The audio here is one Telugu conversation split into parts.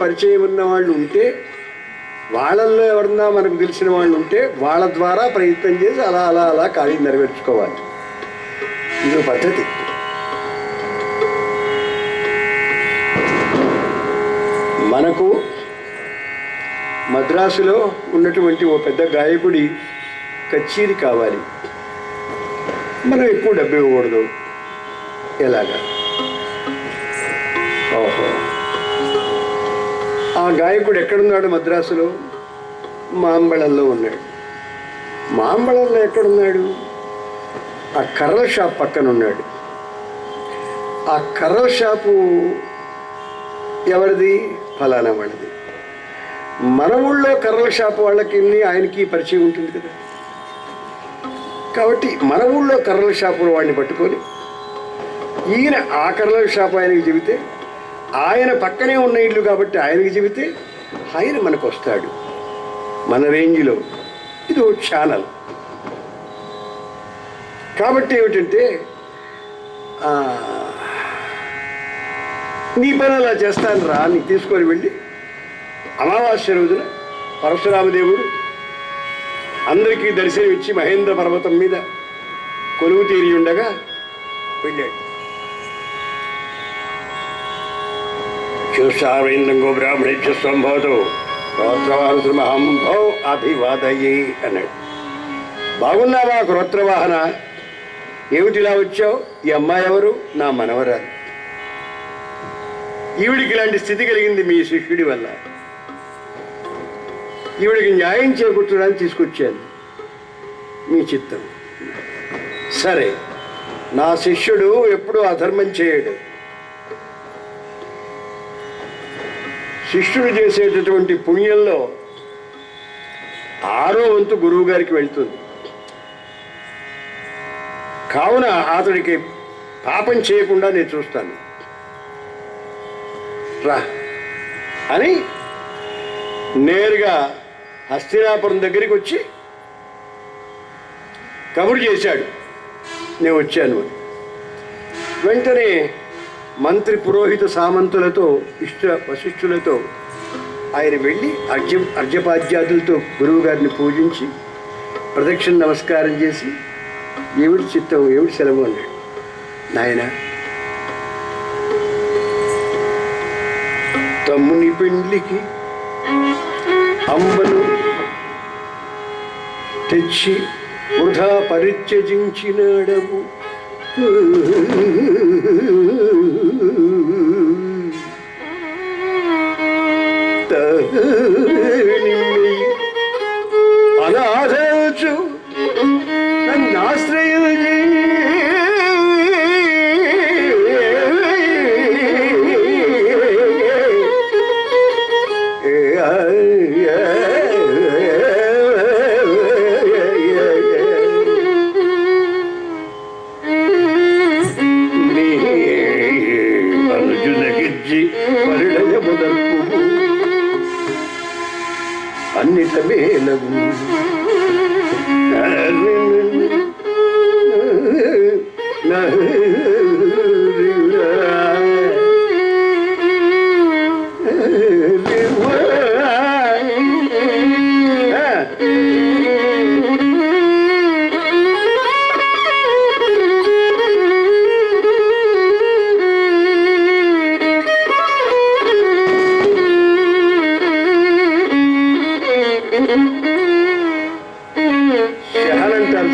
పరిచయం ఉన్న వాళ్ళు ఉంటే, వాళ్ళల్లో ఎవరన్నా మనకు తెలిసిన వాళ్ళు ఉంటే వాళ్ళ ద్వారా ప్రయత్నం చేసి అలా అలా అలా కార్యం నెరవేర్చుకోవాలి. ఇది పద్ధతి. మనకు మద్రాసులో ఉన్నటువంటి ఓ పెద్ద గాయకుడి కచేరీ కావాలి. మనం ఎక్కువ డబ్బు ఇవ్వకూడదు. ఎలాగా? ఓహో, ఆ గాయకుడు ఎక్కడున్నాడు? మద్రాసులో మాంబళంలో ఉన్నాడు. మాంబళంలో ఎక్కడున్నాడు? ఆ కర్రల షాప్ పక్కన ఉన్నాడు. ఆ కర్రల షాపు ఎవరిది? ఫలానా వాళ్ళది. మన ఊళ్ళో కర్రల షాపు వాళ్ళకి ఆయనకి పరిచయం ఉంటుంది కదా. కాబట్టి మన ఊళ్ళో కర్రల షాపు వాడిని పట్టుకొని ఈయన ఆ కర్రల షాపు ఆయనకి చెబితే, ఆయన పక్కనే ఉన్న ఇల్లు కాబట్టి ఆయనకి చెబితే ఆయన మనకు వస్తాడు మన రేంజ్లో. ఇది ఒక ఛానల్. కాబట్టి ఏమిటంటే, నీ పని అలా చేస్తాను రా అని తీసుకొని వెళ్ళి అమావాస్య రోజున పరశురామదేవుడు అందరికీ దర్శనం ఇచ్చి మహేంద్ర పర్వతం మీద కొలువు తీరి ఉండగా వెళ్ళాడు. చూసావేంద్రంగో బ్రాహ్మణేభ్య సంభవతో క్రోత్రవాహనమహంభో అభివాదయే అన్నాడు. బాగున్నావా క్రోత్రవాహన? ఏమిటిలా వచ్చావు? ఈ అమ్మాయి ఎవరు? నా మనవరాలు. ఈవిడికి ఇలాంటి స్థితి కలిగింది మీ శిష్యుడి వల్ల. ఈవిడికి న్యాయం చేకూర్చడానికి తీసుకొచ్చాను. మీ చిత్తం. సరే, నా శిష్యుడు ఎప్పుడూ అధర్మం చేయడు. శిష్యుడు చేసేటటువంటి పుణ్యంలో 6వ వంతు గురువు గారికి వెళ్తుంది. కావున అతడికి పాపం చేయకుండా నేను చూస్తాను, రా అని నేరుగా హస్తినాపురం దగ్గరికి వచ్చి కబురు చేశాడు, నేను వచ్చాను అని. వెంటనే మంత్రి పురోహిత సామంతులతో వశిష్ఠులతో ఆయన వెళ్ళి అర్ఘ్యపాద్యాదులతో గురువు గారిని పూజించి ప్రదక్షిణ నమస్కారం చేసి, ఏమిటి చిత్తం, ఏమిటి సెలవు అన్నాడు. నాయన, తమ్ముని పెండ్లికి అంబను తెచ్చి వృధా పరిత్యజించినాడవు. అనాథు నన్ను ఆశ్రయించి అన్నిట మేలవు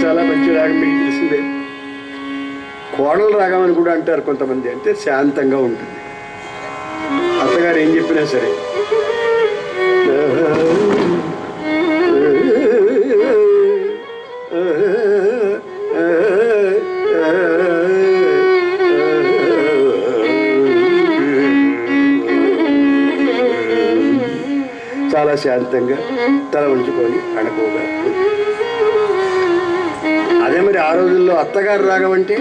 చాలా మంచి రాగం, మీకు తెలిసిందే. కోడల రాగం అని కూడా అంటారు కొంతమంది. అంటే శాంతంగా ఉంటుంది. అత్తగారు ఏం చెప్పినా సరే. చాలా శాంతంగా తల ఉంచుకొని అణకువగా. అదే మరి ఆ రోజుల్లో అత్తగారు రాగం అంటే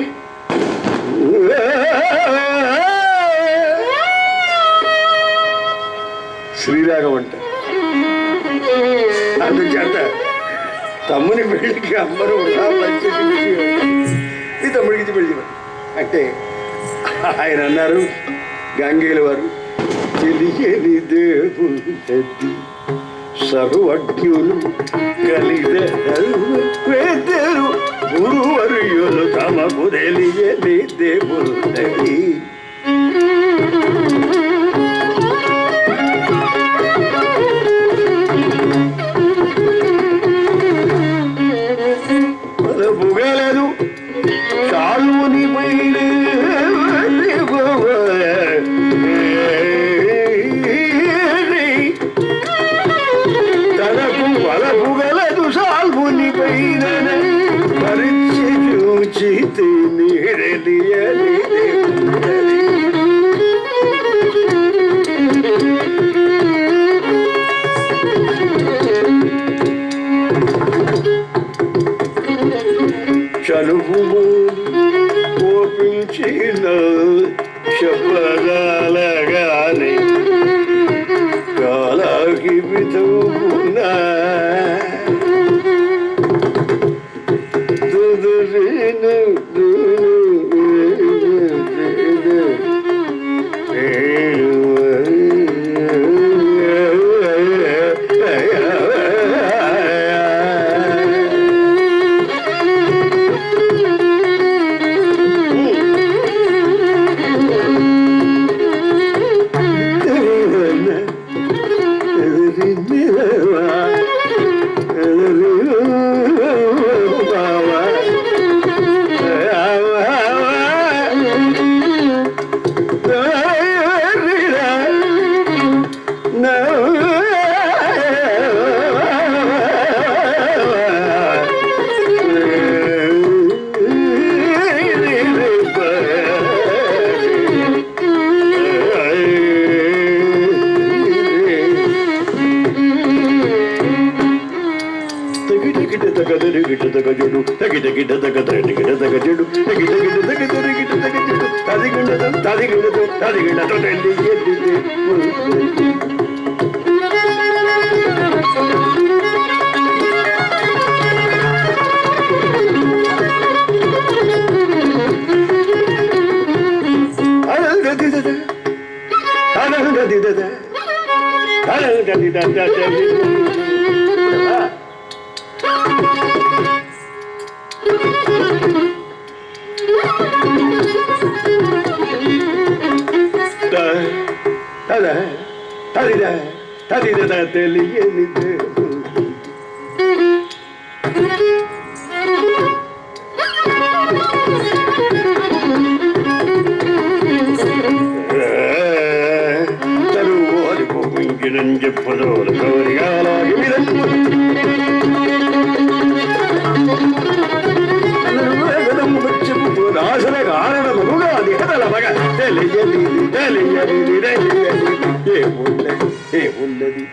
శ్రీరాగం అంట. అందుచేత తమ్ముని పెళ్లికి అమ్మరు ఈ తమ్ముడికి పెళ్లి అంటే ఆయన అన్నారు, గాంగేయుల వారు, తెలియని దేవుందది సర్వజ్ఞులు కలిదరు గురువర్యులు తమకు తెలియని దేవుందది. బుగలేదు చాలుని పైన తనకు వలపుగలదు సాల్వుని పైన పరిచి చూచి నీడలియని చలువు కోపించిన చెప్పగాలగానే కాలాకి విధమునా తెలియని తరువారి పొంగినని చెప్పదో నాశన కారణముగా దిగదలవగా తెలియని ఏమున్నది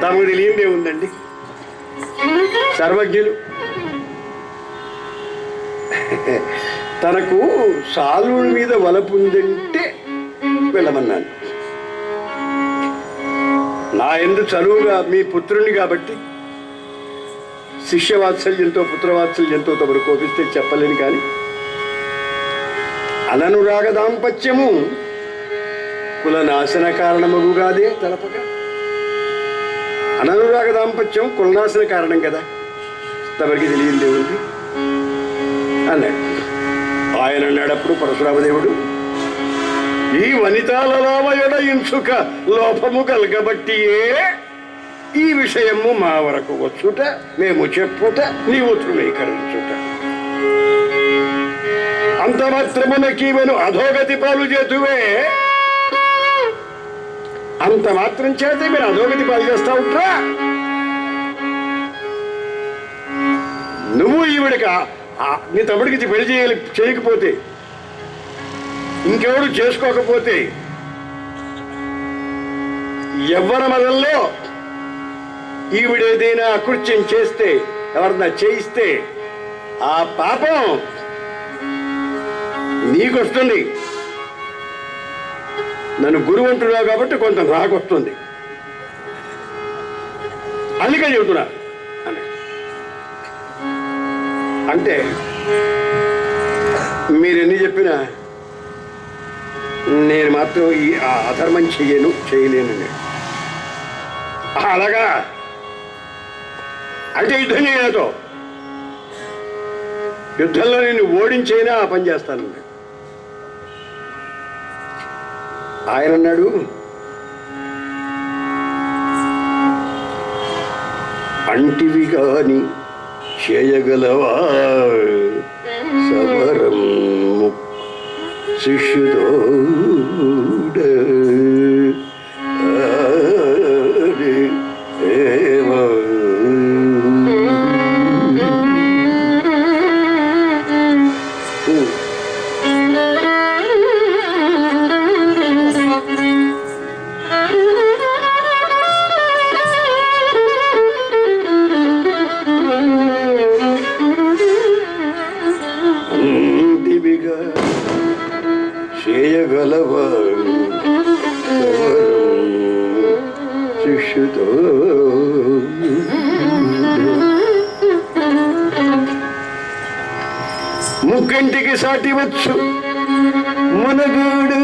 తమకు తెలియందే ఉందండి. సర్వజ్ఞులు తనకు సాలుడి మీద వలపుందంటే వెళ్ళమన్నాను. నా ఎందు చనువుగా మీ పుత్రుని కాబట్టి శిష్యవాత్సల్యంతో పుత్రవాత్సల్యంతో తమరు కోపిస్తే చెప్పలేను. కానీ అననురాగ దాంపత్యము కుల నాశన కారణమగుగాదే తలపగా. అననురాగ దాంపత్యం కులనాశన కారణం కదా, తమరికి తెలియందే ఉంది అన్నాడు. ఆయన అన్నాడప్పుడు పరశురామదేవుడు, ఈ వనితాలలామయడ ఇంచుక లోపము కలగబట్టియే ఈ విషయము మా వరకు వచ్చుట, మేము చెప్పుట, నీవు ధృవీకరించుట. అంత మాత్రమునకీమెను అధోగతి పాలు చేతువే, అంత మాత్రం చేత మీరు అధోగతి పాలు చేస్తా ఉంటారా? నువ్వు ఈవిడికి నీ తమ్ముడికి పెళ్లి చేయకపోతే, ఇంకెవరు చేసుకోకపోతే, ఎవ్వర మదంలో ఈవిడేదైనా అకృత్యం చేస్తే, ఎవరన్నా చేయిస్తే ఆ పాపం నీకొస్తుంది. నన్ను గురువు అంటున్నావు కాబట్టి కొంత నాకొస్తుంది, అందుకే చెబుతున్నా అని. అంటే మీరెన్ని చెప్పినా నేను మాత్రం ఈ అధర్మం చేయలేను. అలాగా అంటే యుద్ధం చేయతో యుద్ధంలో నేను ఓడించైనా ఆ పని చేస్తాను. ఆయన అన్నాడు, అంటివి కాని చేయగలవా సమరం శిష్యుడోడ చేయగలవా శిష్యుతో ముగ్గంటికి సాటి వచ్చు మునగాడు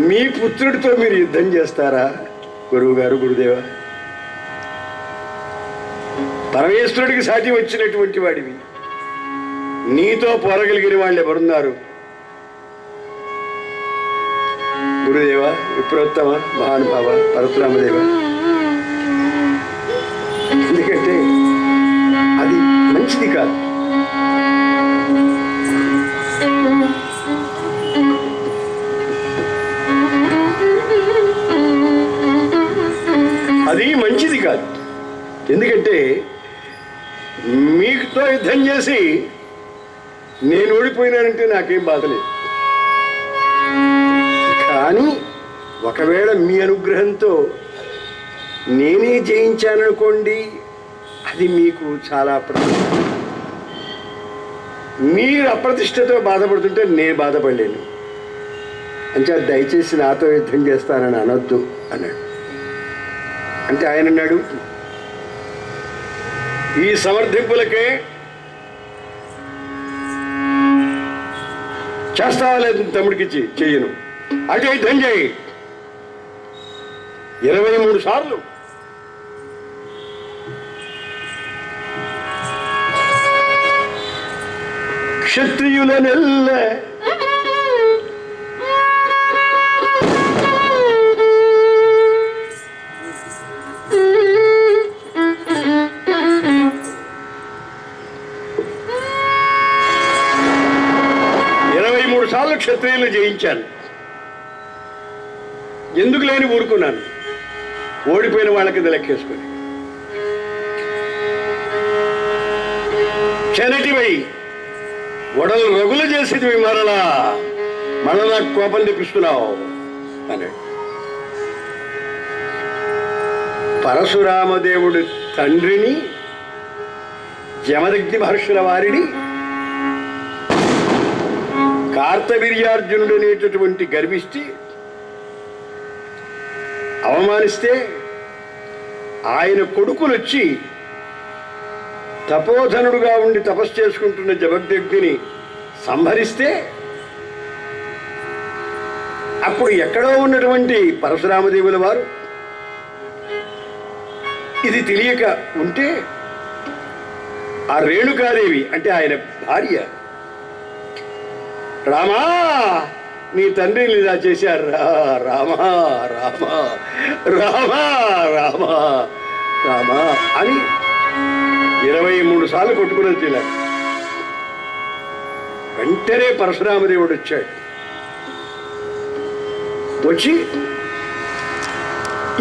మీ పుత్రుడితో మీరు యుద్ధం చేస్తారా గురువు గారు, గురుదేవ? పరమేశ్వరుడికి సాటి వచ్చినటువంటి వాడివి, నీతో పోరగలిగిన వాళ్ళు ఎవరున్నారు గురుదేవ, విప్రోత్తమ, మహానుభావ, పరశురామదేవ? ఎందుకంటే అది మంచిది కాదు. అది మంచిది కాదు. ఎందుకంటే మీకుతో యుద్ధం చేసి నేను ఓడిపోయినానంటే నాకేం బాధలేదు. కానీ ఒకవేళ మీ అనుగ్రహంతో నేనే జయించాననుకోండి, అది మీకు చాలా అప్రతిష్ట. మీరు అప్రతిష్టతో బాధపడుతుంటే నేను బాధపడలేను. అంటే దయచేసి నాతో యుద్ధం చేస్తానని అనొద్దు అన్నాడు. అంటే ఆయన అన్నాడు, ఈ సమర్థింపులకే చేస్తావా లేదు తమ్ముడికి చెయ్యను, అంటే యుద్ధం చేయి 23 సార్లు. క్షత్రియులనెల్ల క్షత్రియులు జయించాను. ఎందుకు లేని ఊరుకున్నాను, ఓడిపోయిన వాళ్ళ కింద లెక్కేసుకొని. చెనటివై వడలు రగులు చేసేది మరలా కోపం తెప్పిస్తున్నావు అన్నాడు. పరశురామదేవుడు తండ్రిని, జమదగ్ని మహర్షుల వారిని, కార్తవీర్యార్జునుడు అనేటటువంటి గర్విష్టి అవమానిస్తే, ఆయన కొడుకులు వచ్చి తపోధనుడుగా ఉండి తపస్సు చేసుకుంటున్న జమదగ్నిని సంహరిస్తే, అప్పుడు ఎక్కడో ఉన్నటువంటి పరశురామదేవుల వారు ఇది తెలియక ఉంటే, ఆ రేణుకాదేవి అంటే ఆయన భార్య, రామా నీ తండ్రిని ఇలా చేశారు, రామా రామా రామా రామా రామా అని 23 సార్లు కొట్టుకున్నది ఇలా. వెంటనే పరశురామదేవుడు వచ్చాడు. వచ్చి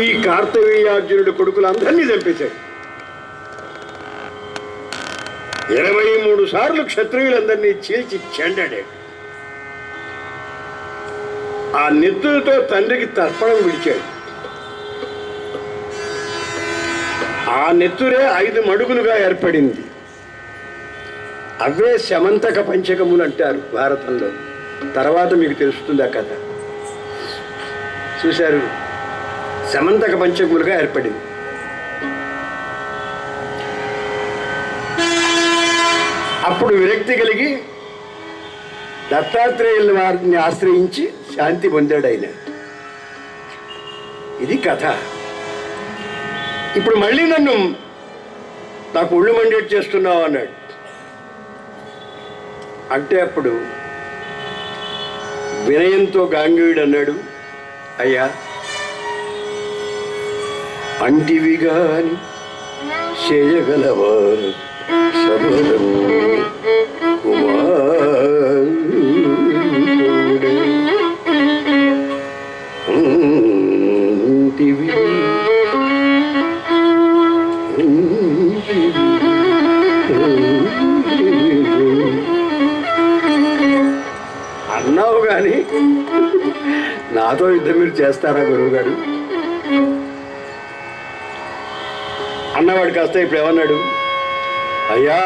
ఈ కార్తవీర్యార్జునుడి కొడుకులందరినీ చంపేశాడు. 23 సార్లు క్షత్రియులందరినీ చీల్చి చెండాడాడు. ఆ నెత్తులతో తండ్రికి తర్పణం విడిచాడు. ఆ నెత్తురే 5 మడుగులుగా ఏర్పడింది. అవే శమంతక పంచకములు అంటారు భారతంలో. తర్వాత మీకు తెలుస్తుంది ఆ కథ. చూశారు, శమంతక పంచకములుగా ఏర్పడింది. అప్పుడు విరక్తి కలిగి దత్తాత్రేయుల వారిని ఆశ్రయించి శాంతి పొందాడు ఆయన. ఇది కథ. ఇప్పుడు మళ్ళీ నాకు ఒళ్ళు మండేట్ చేస్తున్నావు అన్నాడు. అంటే అప్పుడు వినయంతో గాంగేయుడు అన్నాడు, అయ్యా అంటివి గాని చేయగలవా సబలం కుమారుడే అంటివి అన్నావు కానీ నాతో యుద్ధం మీరు చేస్తారా గురువు గారు అన్నవాడు కాస్త ఇప్పుడు ఏమన్నాడు, అయ్యా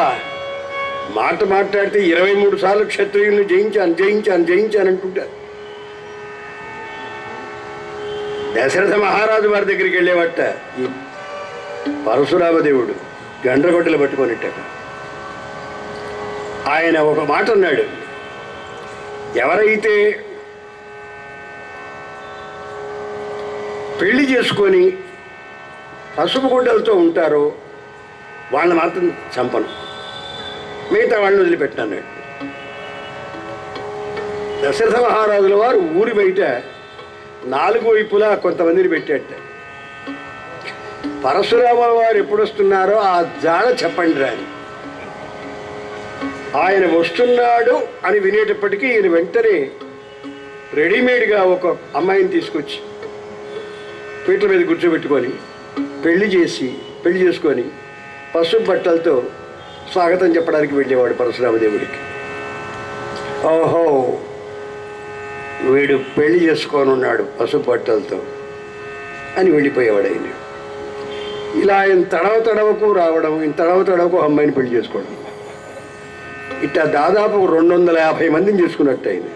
మాట మాట్లాడితే 23 సార్లు క్షత్రియుల్ని జయించాను అంటుంటారు. దశరథ మహారాజు వారి దగ్గరికి వెళ్ళేవట ఈ పరశురామదేవుడు గండ్రగొడ్డలు పట్టుకొనిట్టట. ఆయన ఒక మాట అన్నాడు, ఎవరైతే పెళ్లి చేసుకొని పసుపు గుడ్డలతో ఉంటారో వాళ్ళని మాత్రం చంపను, మిగతా వాళ్ళని వదిలిపెట్టినాడు. దశరథ మహారాజుల వారు ఊరి బయట 4 వైపులా కొంతమందిని పెట్టేట. పరశురామ వారు ఎప్పుడు వస్తున్నారో ఆ జాడ చెప్పండి రాని. ఆయన వస్తున్నాడు అని వినేటప్పటికీ ఈయన వెంటనే రెడీమేడ్గా ఒక అమ్మాయిని తీసుకొచ్చి పీటల మీద కూర్చోబెట్టుకొని పెళ్లి చేసుకొని పసుపు బట్టలతో స్వాగతం చెప్పడానికి వెళ్ళేవాడు పరశురామదేవుడికి. ఓహో వీడు పెళ్లి చేసుకొని ఉన్నాడు పసుపు బట్టలతో అని వెళ్ళిపోయేవాడు ఆయన. ఇలా ఆయన తడవకు రావడం, తడవకు అమ్మాయిని పెళ్లి చేసుకోవడం, ఇట్లా దాదాపు 250 మందిని చేసుకున్నట్టు ఆయన.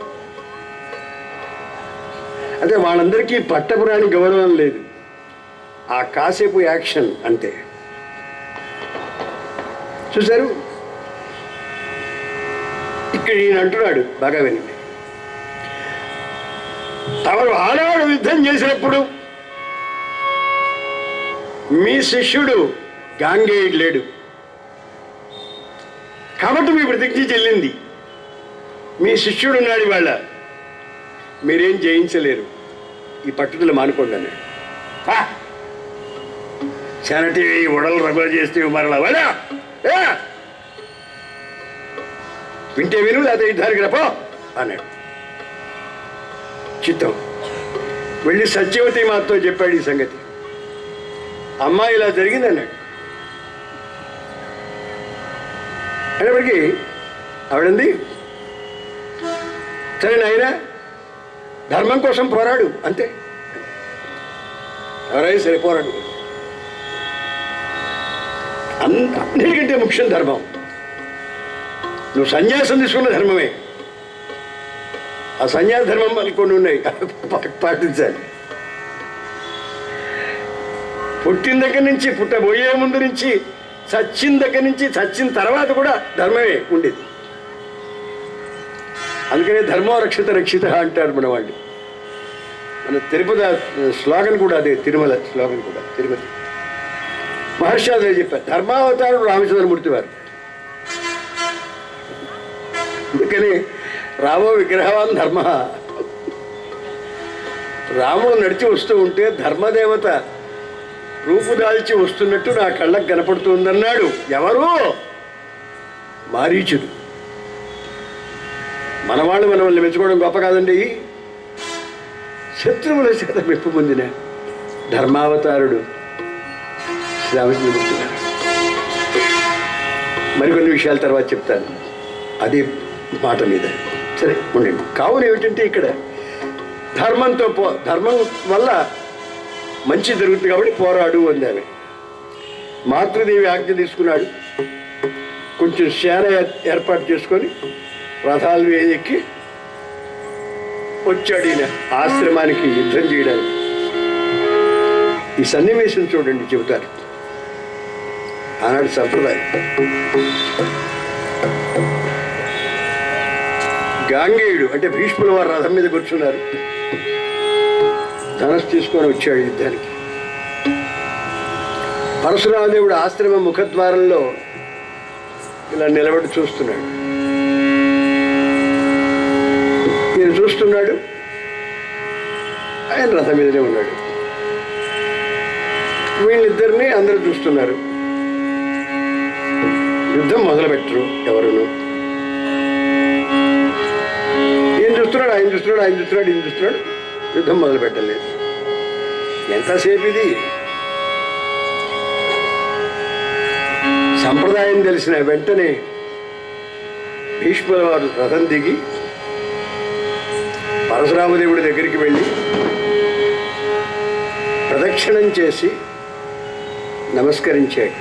అంటే వాళ్ళందరికీ పట్టపురాణి గౌరవం లేదు, ఆ కాసేపు యాక్షన్ అంతే. చూశారు, ఇక్కడ ఈయన అంటున్నాడు బాగా వినండి, తమరు ఆనాడు యుద్ధం చేసినప్పుడు మీ శిష్యుడు గాంగేయుడు లేడు కాబట్టి మీ ప్రతిజ్ఞ చెల్లింది. మీ శిష్యుడు ఉన్నాడు, ఇవాళ మీరేం జయించలేరు, ఈ పట్టుదల మానుకోండి అన్నాడు. చనటి ఉడలు రగుల చేస్తే మరలా వాళ్ళ వింటే విను, లేకపోతే యుద్ధానికి రపో అన్నాడు. చిత్తం వెళ్ళి సత్యవతి మాతో చెప్పాడు ఈ సంగతి. అమ్మాయి ఇలా జరిగింది అన్నాడు. అయినప్పటికీ ఆవిడంది, సరే నాయనా ధర్మం కోసం పోరాడు అంతే, ఎవరైనా సరే పోరాడు. అన్నిటికంటే ముఖ్యం ధర్మం. నువ్వు సన్యాసం తీసుకున్న ధర్మమే, ఆ సన్యాస ధర్మం మనకి కొన్ని ఉన్నాయి, పాటించాలి. పుట్టిన దగ్గర నుంచి, పుట్టబోయే ముందు నుంచి, చచ్చిన దగ్గర నుంచి, చచ్చిన తర్వాత కూడా ధర్మమే ఉండేది. అందుకనే ధర్మో రక్షిత అంటారు మన వాళ్ళు. మన తిరుపతి స్లోగన్ కూడా అదే, తిరుమల స్లోగన్ కూడా తిరుపతి. మహర్షి అదే చెప్పారు, ధర్మావతారుడు రామచంద్రమూర్తి వారు. అందుకని రామో విగ్రహవాన్ ధర్మ. రాముడు నడిచి వస్తూ ఉంటే ధర్మదేవత రూపుదాల్చి వస్తున్నట్టు నా కళ్ళకు కనపడుతుందన్నాడు. ఎవరు? మారీచుడు. మనవాళ్ళు మనల్ని మెచ్చుకోవడం గొప్ప కాదండి. శత్రువుల చేత మెప్పు పొందిన ధర్మావతారుడు శ్రీరామచంద్రమూర్తి గారు. మరికొన్ని విషయాల తర్వాత చెప్తాను అదే మాట మీద. సరే ఉండండి. కావున ఏమిటంటే ఇక్కడ ధర్మం వల్ల మంచి జరుగుతుంది కాబట్టి పోరాడు అందామె. మాతృదేవి ఆజ్ఞ తీసుకున్నాడు. కొంచెం సేన ఏర్పాటు చేసుకొని రథాలు ఎక్కి వచ్చాడు ఈయన ఆశ్రమానికి యుద్ధం చేయడానికి. ఈ సన్నివేశం చూడండి, చెబుతారు ఆనాడు సంప్రదాయం. గాంగేయుడు అంటే భీష్ముల వారు రథం మీద కూర్చున్నారు. ధనస్సు తీసుకొని వచ్చాడు యుద్ధానికి. పరశురామదేవుడు ఆశ్రమ ముఖద్వారంలో ఇలా నిలబడి చూస్తున్నాడు. ఈయన చూస్తున్నాడు, ఆయన రథం మీదనే ఉన్నాడు. వీళ్ళిద్దరిని అందరూ చూస్తున్నారు. యుద్ధం మొదలుపెట్టరు ఎవరును. ఈయన చూస్తున్నాడు, ఆయన చూస్తున్నాడు, ఆయన చూస్తున్నాడు, ఈయన చూస్తున్నాడు. యుద్ధం మొదలు పెట్టలేదు. ఎంతసేపు ఇది? సంప్రదాయం తెలిసిన వెంటనే భీష్ముల వారు రథం దిగి పరశురామదేవుడి దగ్గరికి వెళ్ళి ప్రదక్షిణం చేసి నమస్కరించాడు.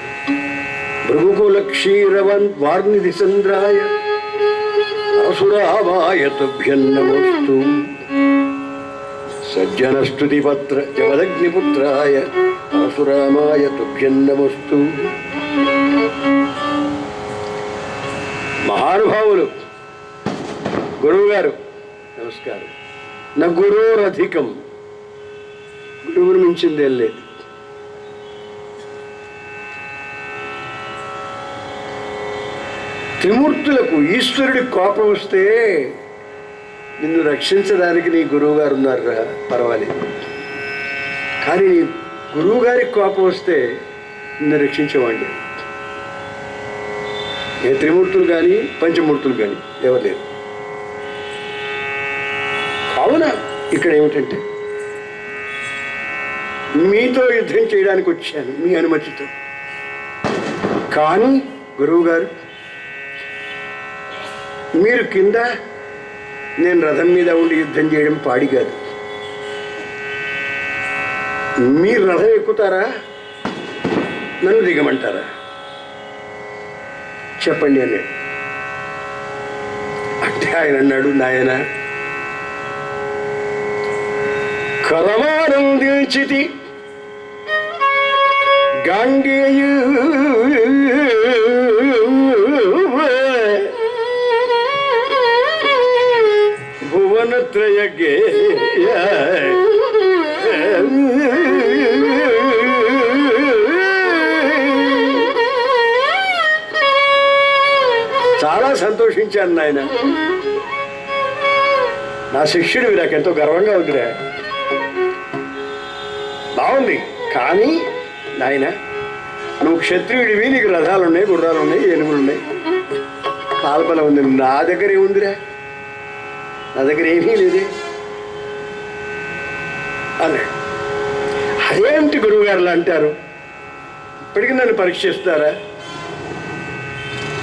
భృగుకుల క్షీరవన్ వార్నిధి చంద్రాయ పరశురామాయ తుభ్యం నమోస్తు సజ్జనస్తుతిపత్ర జగదగ్నిపుత్రాయ పరశురామాయ తుభ్యం నమోస్తు. మహానుభావులు గురువు గారు నమస్కారం. నా గురోరధికం, గురువుని మించిందేం లేదు. త్రిమూర్తులకు ఈశ్వరుడి కోపం వస్తే నిన్ను రక్షించడానికి నీ గురువు గారు ఉన్నారా, పర్వాలేదు. కానీ నీ గురువు గారికి కోపం వస్తే నిన్ను రక్షించేవాడిని ఏ త్రిమూర్తులు కానీ పంచమూర్తులు కానీ ఎవరు లేరు. కావున ఇక్కడ ఏమిటంటే మీతో యుద్ధం చేయడానికి వచ్చాను మీ అనుమతితో. కానీ గురువుగారు మీరు కింద, నేను రథం మీద ఉండి యుద్ధం చేయడం పాడి కాదు. మీరు రథం ఎక్కుతారా, నన్ను దిగమంటారా చెప్పండి అన్నాడు. అంటే ఆయన అన్నాడు, నాయన కలమానందించితి గాంగేయు భువనత్రయ గేయ చాలా సంతోషించాను నాయన. నా శిష్యుడివి, నాకెంతో గర్వంగా ఉందిరా. బాగుంది. కానీ నాయన నువ్వు క్షత్రియుడివి, నీకు రథాలు ఉన్నాయి, గుర్రాలు ఉన్నాయి, ఏనుగులు ఉన్నాయి, కాల్బలం ఉంది. నా దగ్గర ఏముందిరా, నా దగ్గర ఏమీ లేదే అన్నాడు. అదేంటి గురువుగారులా అంటారు? ఇప్పటికీ నన్ను పరీక్షిస్తారా?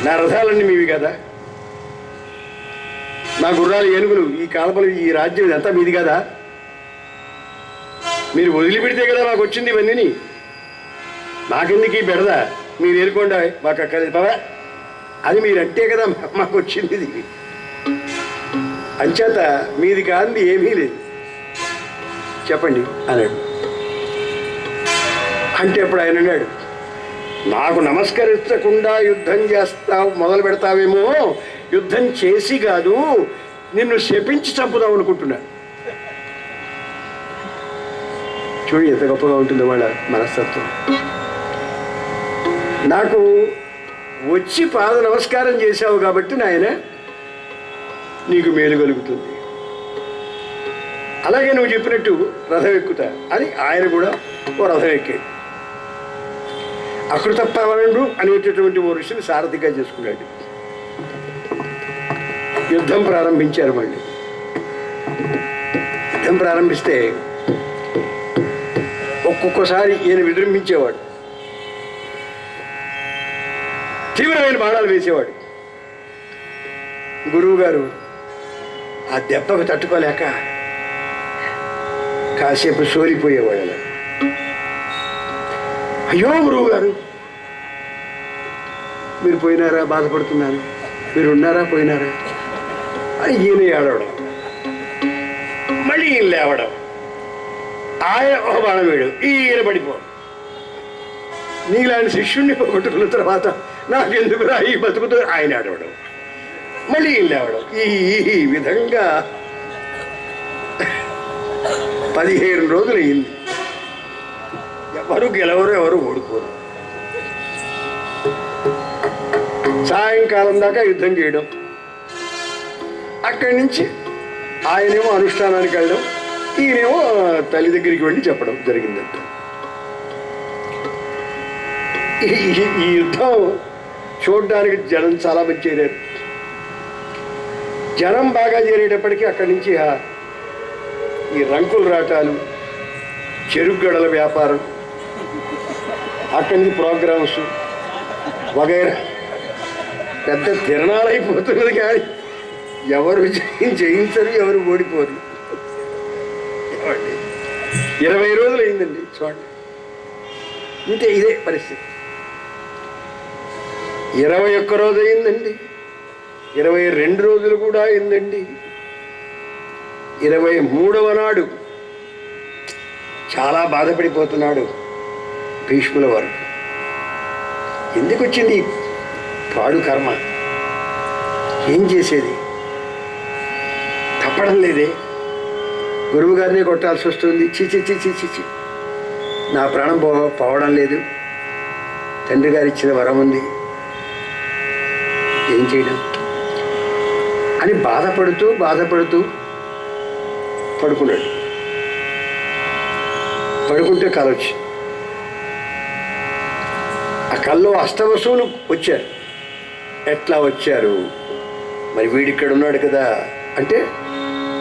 నా రథాలన్నీ మీవి కదా, నా గుర్రాలు ఏనుగులు, ఈ కాల్బలం, ఈ రాజ్యం ఇదంతా మీది కదా. మీరు వదిలిపెడితే కదా మాకు వచ్చింది ఇవన్నీ. మాకెందుకు ఈ బెడద, మీరు ఏరుకోండి, మాకు అక్కర్లేదు పవా, అది మీరంటే కదా మాకు వచ్చింది ఇది. అంచేత మీది కాంది ఏమీ లేదు, చెప్పండి అన్నాడు. అంటే అప్పుడు ఆయన అన్నాడు, నాకు నమస్కరించకుండా యుద్ధం మొదలు పెడతావేమో, యుద్ధం చేసి కాదు నిన్ను శపించి చంపుదాం అనుకుంటున్నా. చూడు ఎంత గొప్పగా ఉంటుందో వాళ్ళ మనస్తత్వం. నాకు వచ్చి పాద నమస్కారం చేశావు కాబట్టి నాయన నీకు మేలు కలుగుతుంది. అలాగే నువ్వు చెప్పినట్టు రథం ఎక్కుతా అని ఆయన కూడా ఓ రథం ఎక్కాడు. అకృతప్పవనుడు అనేటటువంటి ఓ ఋషిని సారథిగా చేసుకున్నాడు. యుద్ధం ప్రారంభించారు. మళ్ళీ యుద్ధం ప్రారంభిస్తే ఒక్కొక్కసారి ఈయన విజృంభించేవాడు, తీవ్రమైన బాణాలు వేసేవాడు. గురువు గారు ఆ దెబ్బకు తట్టుకోలేక కాసేపు సోలిపోయేవాడు. అయ్యో గురువు గారు మీరు పోయినారా, బాధపడుతున్నాను, మీరు ఉన్నారా, పోయినారా అని ఈయన ఏడవడం, మళ్ళీ ఈయన లేవడం, ఆయన ఒక బాణం వేయడం, ఈయన పడిపో. నీలాంటి శిష్యుణ్ణి పోగొట్టుకున్న తర్వాత నాకెందుకురా ఈ బతుకుతో ఆయన ఆడవడం, మళ్ళీ ఈయన లేవడం. ఈ విధంగా 15 రోజులు అయింది. ఎవరు గెలవరు, ఎవరు ఓడిపోరు. సాయంకాలం దాకా యుద్ధం చేయడం, అక్కడి నుంచి ఆయనేమో అనుష్ఠానానికి వెళ్ళడం, ఈయనేమో తల్లి దగ్గరికి వెళ్ళి చెప్పడం జరిగిందంట. ఈ యుద్ధం చూడడానికి జనం చాలా మంది చేరారు. జనం బాగా చేరేటప్పటికీ అక్కడి నుంచి ఈ రంకుల రాటాలు, చెరుగ్గడల వ్యాపారం, అక్కడి నుంచి ప్రోగ్రామ్స్ వగైరా పెద్ద తిరణాలైపోతున్నది. కానీ ఎవరు జయించరు, ఎవరు ఓడిపోరు. 20 రోజులు అయిందండి చూడండి. ఇంతే, ఇదే పరిస్థితి. 21 రోజు అయిందండి, 22 రోజులు కూడా అయిందండి. 23వ నాడు చాలా బాధపడిపోతున్నాడు భీష్ముల వారు. ఎందుకు వచ్చింది పాడు కర్మ, ఏం చేసేది, తప్పడం లేదే, గురువు గారిని కొట్టాల్సి వస్తుంది, చిచి చిచి చిచి, నా ప్రాణం పోవడం లేదు, తండ్రి గారు ఇచ్చిన వరం ఉంది, ఏం చేయడం అని బాధపడుతూ పడుకున్నాడు. పడుకుంటే కల వచ్చి, ఆ కల్లో అష్టవసువులు వచ్చారు. ఎట్లా వచ్చారు మరి, వీడిక్కడ ఉన్నాడు కదా అంటే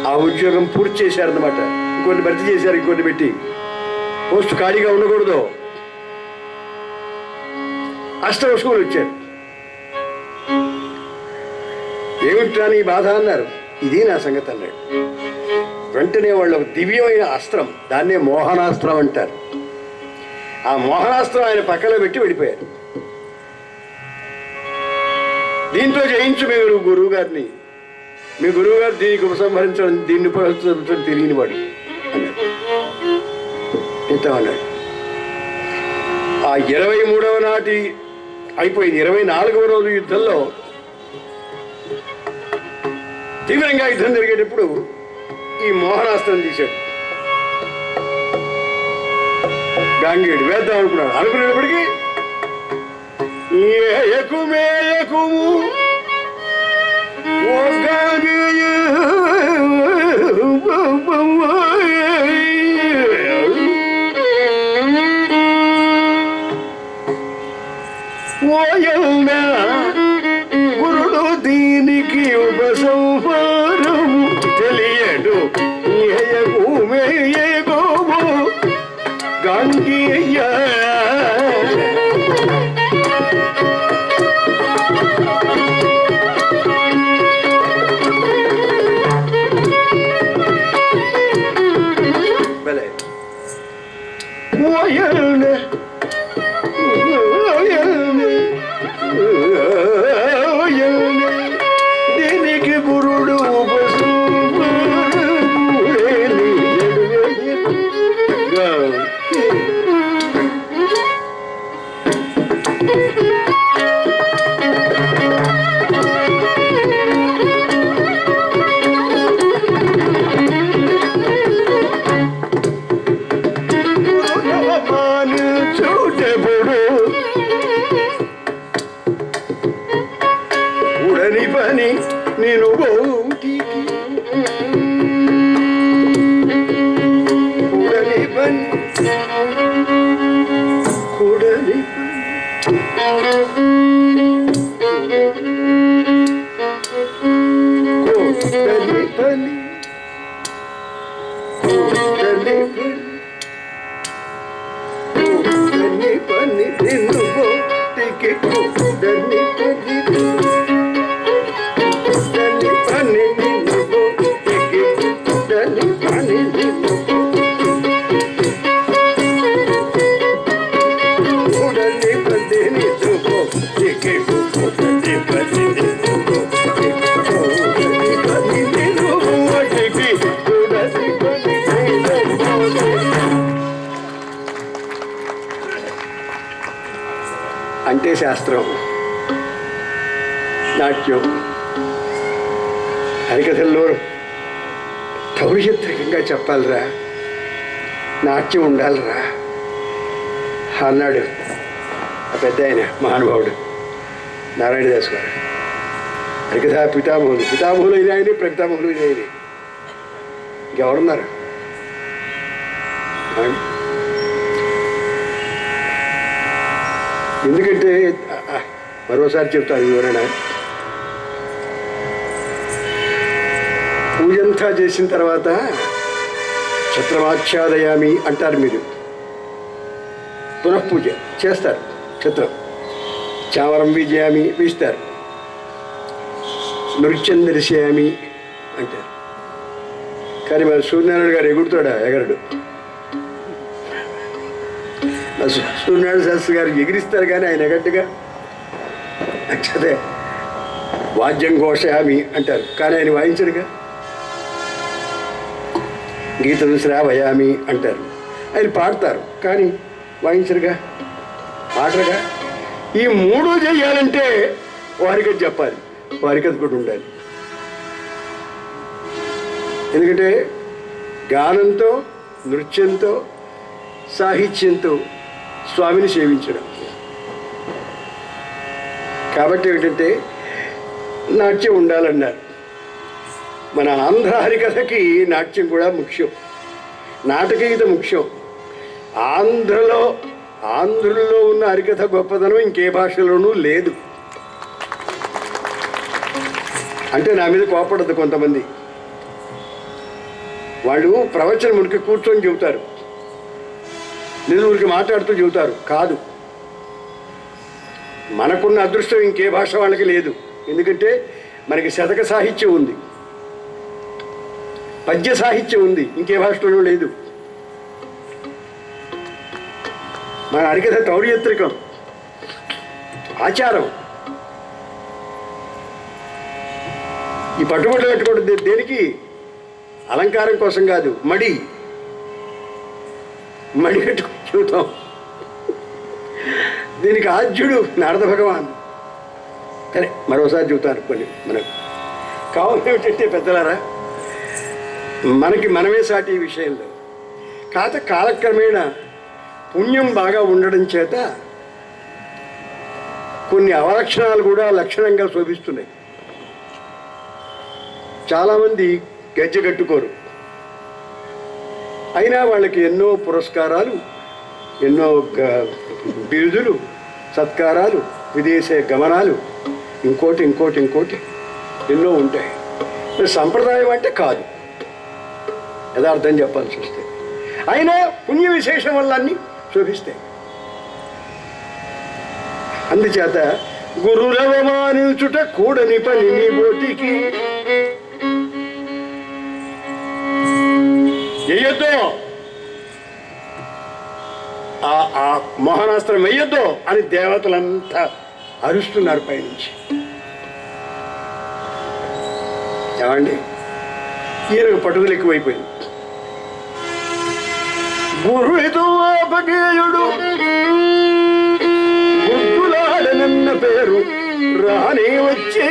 ఆ ఉద్యోగం పూర్తి చేశారన్నమాట. ఇంకొన్ని భర్తీ చేశారు, ఇంకొన్ని పెట్టి, పోస్ట్ ఖాళీగా ఉండకూడదు. అష్టవసువులు వచ్చారు. ఏమిట్రా నీ బాధ అన్నారు. ఇది నా సంగతి అన్నాడు. వెంటనే వాళ్ళు ఒక దివ్యమైన అస్త్రం, దాన్నే మోహనాస్త్రం అంటారు, ఆ మోహనాస్త్రం ఆయన పక్కలో పెట్టి వెళ్ళిపోయారు. దీంతో జయించు మీ గురువు గారిని, మీ గురువు గారు దీనికి ఉపసంహరించడం, దీన్ని ఉపసంహరించడం తెలియనివాడు అన్నాడు. చెప్తామన్నాడు. ఆ 23వ నాటి అయిపోయింది. 24వ రోజు యుద్ధంలో తీవ్రంగా యుద్ధం జరిగేటప్పుడు ఈ మోహనాస్త్రం తీశాడు. గాంగేయుడు వేద్దాం అనుకున్నాడు. అనుకునేటప్పటికీ గురుడు దీనికి ఉపసంహారము తెలియడు, గాంగేయ దీనికి గురుడు ఉడని పని నేను ఉడని పని కూడని పని పని నిన్ను గోటికి కూడని పని పని నిన్ను గోటికి కూడని పని నిన్ను కూడని పని నిన్ను గోటికి అంటే శాస్త్రం, నాట్యం, హరికథల్లో తౌర్యత్రికంగా చెప్పాలిరా, నాట్యం ఉండాలిరా అన్నాడు ఆ పెద్ద ఆయన మహానుభావుడు నారాయణదాస్ గారు. హరికథ పితామహులు అయిన ఆయనే, ప్రపితామహులు అయిన ఆయనే, ఇంకెవరున్నారు? ఎందుకంటే మరోసారి చెప్తాను వివరణ. పూజంతా చేసిన తర్వాత ఛత్రమాచ్ఛాదయామి అంటారు మీరు. పునఃపూజ చేస్తారు, ఛత్రం చామరం విజయామి వీస్తారు, నృత్యం దర్శయామి అంటారు. కానీ మరి సూర్యనారాయణ గారు ఎగురుతాడా? ఎగరడు. సూర్యనారాయణ శాస్త్రి గారు ఎగిరిస్తారు కానీ ఆయన ఎగట్టుగా. అదే వాద్యం ఘోషయామి అంటారు కానీ ఆయన వాయించడుగా. గీతం శ్రావయామి అంటారు, ఆయన పాడతారు కానీ వాయించరుగా, పాటరుగా. ఈ మూడు చేయాలంటే వారికది చెప్పాలి, వారికది కూడా ఉండాలి. ఎందుకంటే గానంతో, నృత్యంతో, సాహిత్యంతో స్వామిని సేవించడం. కాబట్టి ఏంటంటే నాట్యం ఉండాలన్నారు. మన ఆంధ్ర హరికథకి నాట్యం కూడా ముఖ్యం, నాటకీయత ముఖ్యం. ఆంధ్రుల్లో ఉన్న హరికథ గొప్పదనం ఇంకే భాషలోనూ లేదు. అంటే నా మీద కోపడద్దు కొంతమంది. వాళ్ళు ప్రవచనం ఉనికి కూర్చొని చెబుతారు, నిజుడికి మాట్లాడుతూ చెబుతారు. కాదు, మనకున్న అదృష్టం ఇంకే భాష వాళ్ళకి లేదు. ఎందుకంటే మనకి శతక సాహిత్యం ఉంది, పద్య సాహిత్యం ఉంది, ఇంకే భాషలో లేదు. మన హరికథ తౌర్యత్రికం, ఆచారం. ఈ పట్టుబడులు కట్టుకోవడం దేనికి? అలంకారం కోసం కాదు, మడి కట్టుకుని చూద్దాం. దీనికి ఆద్యుడు నారద భగవాన్. సరే, మరోసారి చూతాను కొన్ని మనకు కావాలి. ఏమిటంటే పెద్దలారా, మనకి మనమే సాటి ఈ విషయంలో. కాలక్రమేణా పుణ్యం బాగా ఉండడం చేత కొన్ని అవలక్షణాలు కూడా లక్షణంగా శోభిస్తున్నాయి. చాలామంది గజ్జె కట్టుకోరు, అయినా వాళ్ళకి ఎన్నో పురస్కారాలు, ఎన్నో బిరుదులు, సత్కారాలు, విదేశ గమనాలు, ఇంకోటి ఎన్నో ఉంటాయి. సంప్రదాయం అంటే కాదు, యథార్థం చెప్పాల్సి వస్తే. అయినా పుణ్య విశేషం వల్ల అన్నీ శోభిస్తాయి. అందుచేత గురురవమానించుట కూడని పని నీ బోటికి వెయ్యొద్దు, ఆ మోహనాస్త్రం వెయ్యొద్దు అని దేవతలంతా అరుస్తున్నారు పైనుంచి. ఏమండి, ఈయనకు పట్టుదల ఎక్కువైపోయింది. గురుడు అపగేయుడు గుర్తులాడనన్న పేరు రానే వచ్చే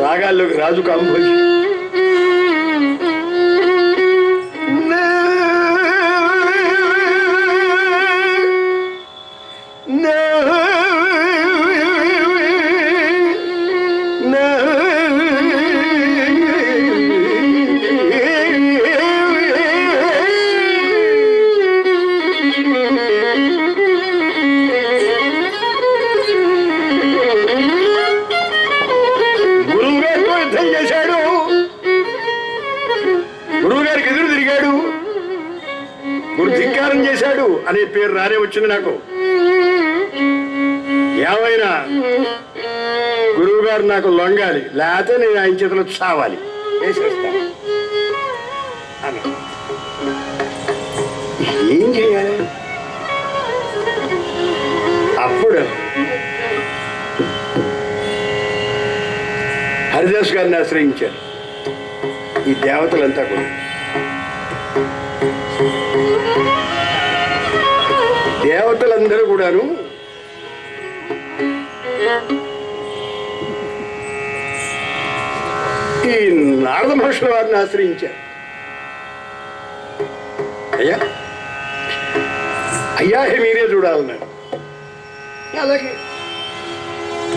రాగాల్లోకి రాజు కాంబోజీ. గురు ధిక్కారం చేశాడు అనే పేరు రానే వచ్చింది నాకు. ఏమైనా గురువు గారు నాకు లొంగాలి, లేకపోతే నేను ఆయన చేతిలో చావాలి, వేసేస్తాను అని. ఏం చేయాలి? అప్పుడు హరిదాస్ గారిని ఆశ్రయించారు ఈ దేవతలంతా కూడా. దేవతలందరూ కూడాను ఈ నారద మహర్షుల వారిని ఆశ్రయించారు. అయ్యా అయ్యా మీరే చూడాలన్నారు. అలాగే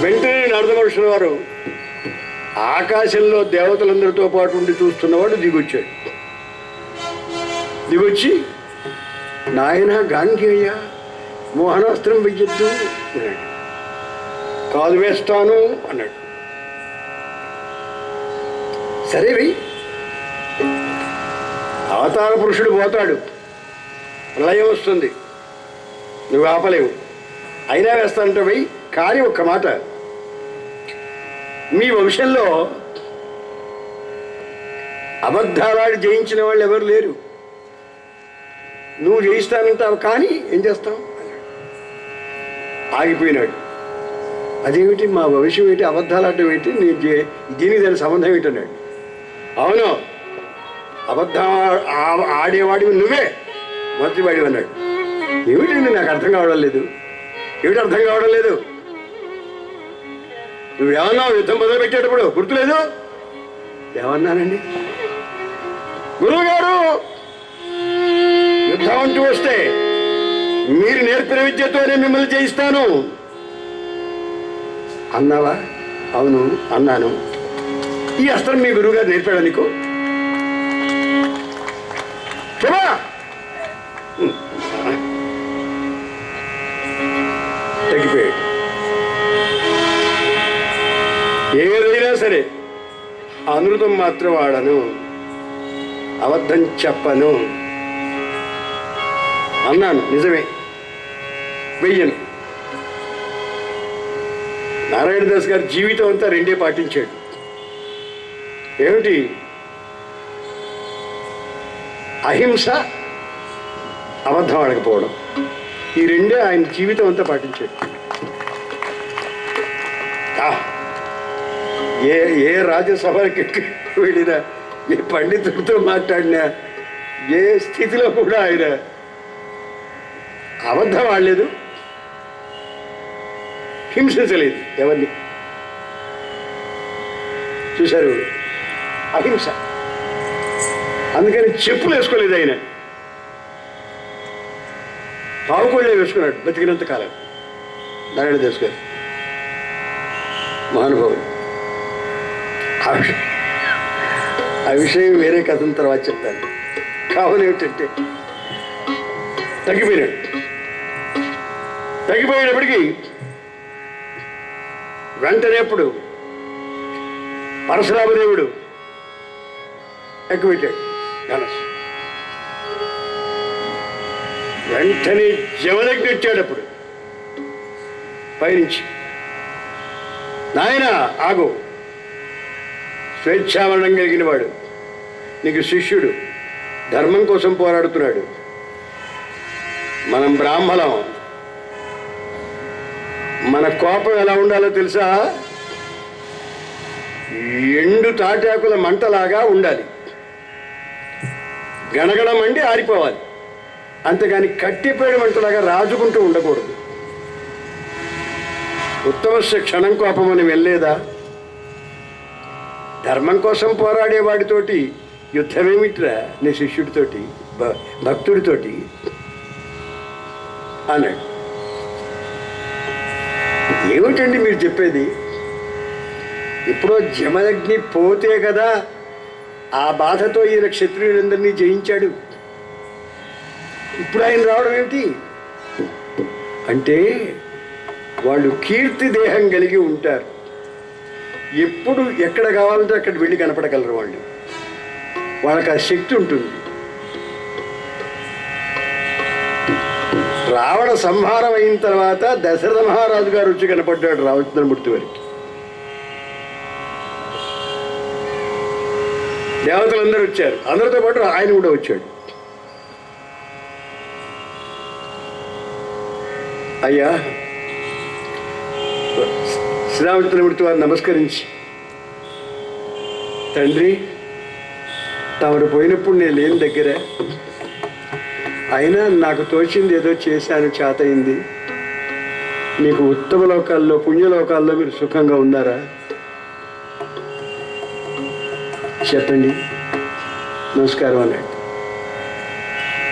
వెంటనే నారద మహర్షుల వారు ఆకాశంలో దేవతలందరితో పాటు ఉండి చూస్తున్నవాడు దిగొచ్చాడు. దిగొచ్చి, నాయన గాంగేయ మోహనాస్త్రం వెయ్యొద్దు అన్నాడు. కాలు వేస్తాను అన్నాడు. సరే వెయ్యి. అవతార పురుషుడు పోతాడు, ప్రళయం వస్తుంది, నువ్వు ఆపలేవు, అయినా వేస్తానంటే వెయ్యి. కానీ ఒక్క మాట, మీ వంశంలో అబద్ధాలాడి జయించిన వాళ్ళు ఎవరు లేరు, నువ్వు జయిస్తానంటావు, కానీ ఏం చేస్తావు? ఆగిపోయినాడు. అదేమిటి మా భవిష్యం ఏంటి, అబద్ధాలాడటం ఏంటి, నేను దీనికి దాని సంబంధం ఏంటన్నాడు. అవును, అబద్ధం ఆడేవాడివి నువ్వే, మొదటివాడివి అన్నాడు. ఏమిటండి నాకు అర్థం కావడం లేదు, ఏమిటి అర్థం కావడం లేదు? నువ్వేమన్నావు యుద్ధం మొదలు పెట్టేటప్పుడు, గుర్తులేదు? ఏమన్నానండి? గురువు గారు యుద్ధం అంటూ వస్తే మీరు నేర్పిన విద్యతోనే మిమ్మల్ని జయిస్తాను అన్నావా? అవును అన్నాను. ఈ అస్త్రం మీ గురువు గారు నేర్పాడా నీకు? చెప్పా. తగ్గిపోయాడు. ఏదైనా సరే అనృతం మాత్రం వాడను, అబద్ధం చెప్పను అన్నాను. నిజమే, వెయ్యను. నారాయణదాస్ గారి జీవితం అంతా రెండే పాటించాడు. ఏమిటి? అహింస, అబద్ధం ఆడకపోవడం. ఈ రెండే ఆయన జీవితం అంతా పాటించాడు. ఏ రాజ్యసభకి వెళ్ళినా, ఏ పండితుడితో మాట్లాడినా, ఏ స్థితిలో కూడా ఆయన అబద్ధం ఆడలేదు, హింసించలేదు ఎవరిని. చూశారు, అహింస. అందుకని చెప్పులు వేసుకోలేదు ఆయన, పావుకోళ్ళే వేసుకున్నాడు బతికినంత కాలం. నారాయణదాస్ గారు మహానుభావుడు. ఆ విషయం వేరే కథన తర్వాత చెప్తాను. కావున ఏమిటంటే, తగ్గిపోయినప్పటికీ వెంటనేప్పుడు పరశురామదేవుడు ఎక్కుపెట్టాడు ధనస్సు. వెంటనే జమదగ్ని వచ్చాడప్పుడు పైనుంచి, నాయన ఆగు, స్వేచ్ఛామరణం కలిగిన వాడు, నీకు శిష్యుడు, ధర్మం కోసం పోరాడుతున్నాడు. మనం బ్రాహ్మణం, మన కోపం ఎలా ఉండాలో తెలుసా? ఎండు తాటాకుల మంటలాగా ఉండాలి, గణగణ మండి ఆరిపోవాలి, అంతేగాని కట్టిపోయిన మంటలాగా రాజుకుంటూ ఉండకూడదు. ఉత్తమస్య క్షణం కోపం అని వెళ్ళలేదా? ధర్మం కోసం పోరాడేవాడితోటి యుద్ధమేమిట్రా నీ శిష్యుడితోటి, భక్తుడితోటి అన్నాడు. ఏమిటండి మీరు చెప్పేది? ఇప్పుడు జమదగ్ని పోతే కదా ఆ బాధతో ఈయన క్షత్రియులందరినీ జయించాడు. ఇప్పుడు ఆయన రావడం ఏమిటి అంటే, వాళ్ళు కీర్తి దేహం కలిగి ఉంటారు. ఎప్పుడు ఎక్కడ కావాలంటే అక్కడ వెళ్ళి కనపడగలరు. వాళ్ళకి ఆ శక్తి ఉంటుంది. రావణ సంహారం అయిన తర్వాత దశరథ మహారాజు గారు వచ్చి కనపడ్డాడు రామచంద్రమూర్తి వారికి. దేవతలందరూ వచ్చారు, అందరితో పాటు ఆయన కూడా వచ్చాడు. అయ్యా, శ్రీరామచంద్రమూర్తి వారు నమస్కరించి, తండ్రి తమరు పోయినప్పుడు నేను లేని దగ్గర, అయినా నాకు తోచింది ఏదో చేశాను, చేతయింది. మీకు ఉత్తమ లోకాల్లో పుణ్యలోకాల్లో మీరు సుఖంగా ఉన్నారా? చెప్పండి, నమస్కారం అన్నాడు.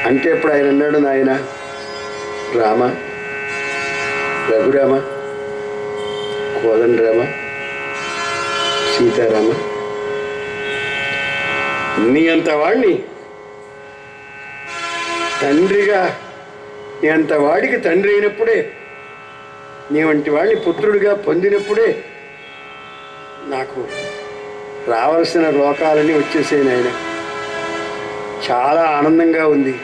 అంటే ఇప్పుడు ఆయన అన్నాడు, నాయన రామ, రఘురామ, కోదండరామ, సీతారామ, నీ అంత వాడిని తండ్రిగా, నీ అంత వాడికి తండ్రి అయినప్పుడే, నీ వంటి వాడిని పుత్రుడిగా పొందినప్పుడే నాకు రావాల్సిన లోకాలన్నీ వచ్చేసాయి నాయన. చాలా ఆనందంగా ఉంది.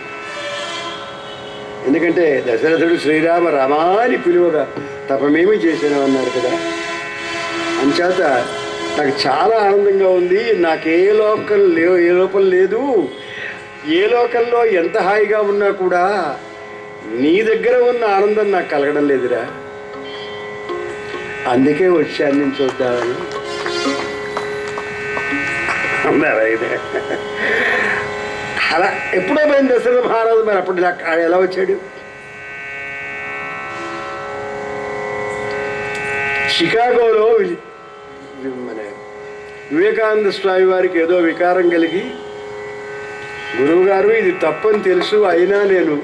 ఎందుకంటే దశరథుడు శ్రీరామ రామాని పిలువగా తపమేమి చేశాను అన్నాడు కదా. అంచేత నాకు చాలా ఆనందంగా ఉంది. నాకు ఏ లోపం లేదు. ఏ లోకంలో ఎంత హాయిగా ఉన్నా కూడా నీ దగ్గర ఉన్న ఆనందం నాకు కలగడం లేదురా. అందుకే వచ్చాను నేను చూద్దామని అన్నారు ఆయన. అలా ఎప్పుడో పోయింది దశరథ మహారాజు. మరి అప్పుడు ఎలా వచ్చాడు? షికాగోలో మన వివేకానంద స్వామి వారికి ఏదో వికారం కలిగి, గురువుగారు ఇది తప్పని తెలుసు, అయినా నేను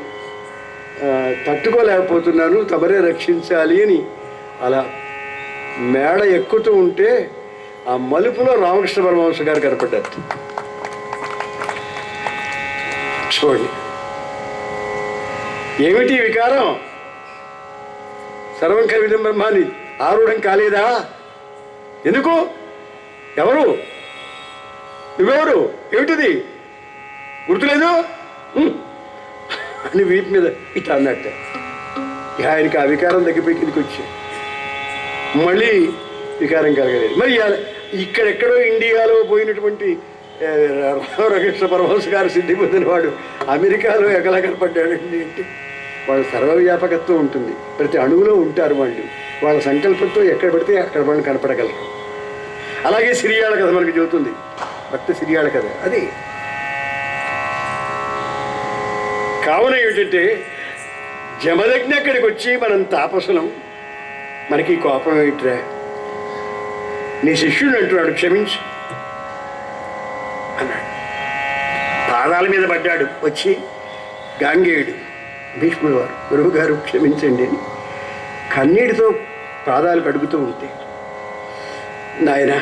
తట్టుకోలేకపోతున్నాను, తమరే రక్షించాలి అని అలా మేడ ఎక్కుతూ ఉంటే ఆ మలుపులో రామకృష్ణ పరమహంస గారు కనపడ్డారు. చూడండి, ఏమిటి వికారం? సర్వం కవిదం బ్రహ్మాన్ని ఆరూఢం కాలేదా? ఎందుకు? ఎవరు? నువ్వెవరు? ఏమిటిది? గుర్తులేదు అని వీపు మీద ఇట్లా అన్నట్ట. ఆయనకి ఆ వికారం తగ్గిపోయి కిందికి వచ్చి మళ్ళీ వికారం కలగలేదు. మరి ఇక్కడెక్కడో ఇండియాలో పోయినటువంటి రామకృష్ణ పరమహంస గారు సిద్ధి పొందిన వాడు అమెరికాలో ఎగలా కనపడ్డాడండి అంటే వాళ్ళ సర్వవ్యాపకత్వం ఉంటుంది. ప్రతి అణువులో ఉంటారు వాళ్ళు. వాళ్ళ సంకల్పంతో ఎక్కడ పడితే అక్కడ వాళ్ళు కనపడగలరు. అలాగే సిరియాళ కథ మనకు చెబుతుంది, భక్త సిరియాళ కథ. అది కావున ఏమిటంటే జమదగ్ని అక్కడికి వచ్చి మనం తాపసులం, మనకి కోపం ఏమిట్రా, నీ శిష్యుడు అంటున్నాడు, క్షమించు అన్నాడు. పాదాల మీద పడ్డాడు వచ్చి గాంగేయుడు భీష్ముడు వారు, గురువు గారు క్షమించండి అని కన్నీటితో పాదాలు కడుగుతూ ఉంటే, నాయన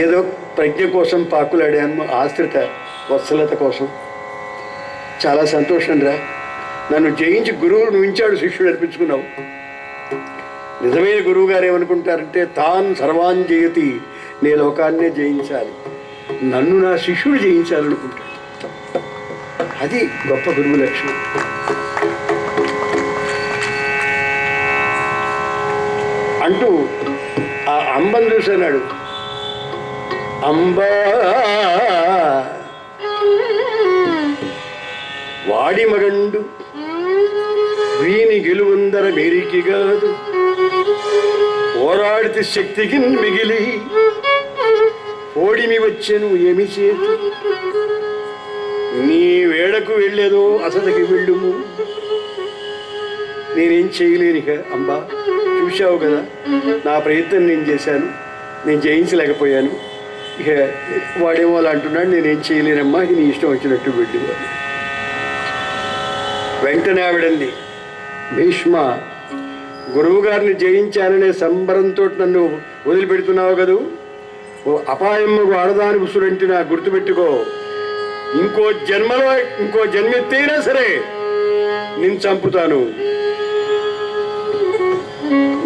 ఏదో ప్రజ్ఞ కోసం పాకులాడాను, ఆశ్రిత వత్సలత కోసం. చాలా సంతోషం రా, నన్ను జయించి గురువును ఉంచాడు, శిష్యుడు అనిపించుకున్నావు. నిజమైన గురువు గారు ఏమనుకుంటారంటే తాను సర్వాన్ జయతి, నే లోకాన్నే జయించాలి, నన్ను నా శిష్యుడు జయించాలనుకుంటాడు. అది గొప్ప గురువు లక్ష్యం. అంటూ ఆ అంబను చూసన్నాడు, అంబా వాడి మగండు వీని గెలువందర మేరికి కాదు, పోరాడితే శక్తికి మిగిలి ఓడిమి వచ్చెను ఏమి చేతు, నీ వేడకు వెళ్ళేదో అసలుకి వెళ్ళుము, నేనేం చేయలేనిక అంబా. చూశావు కదా నా ప్రయత్నం నేను చేశాను, నేను జయించలేకపోయాను, ఇక వాడేమో అలా అంటున్నాడు, నేనేం చేయలేనమ్మా, నీ ఇష్టం వచ్చినట్టు వెళ్ళి. వెంటనే ఆవిడంది, భీష్మ గురువు గారిని జయించాననే సంబరంతో నన్ను వదిలిపెడుతున్నావు కదూ, ఓ అపాయమ్మకు ఆడదాని ఉసురంటి నా గుర్తుపెట్టుకో, ఇంకో జన్మలో ఇంకో జన్మెత్తైనా సరే నేను చంపుతాను,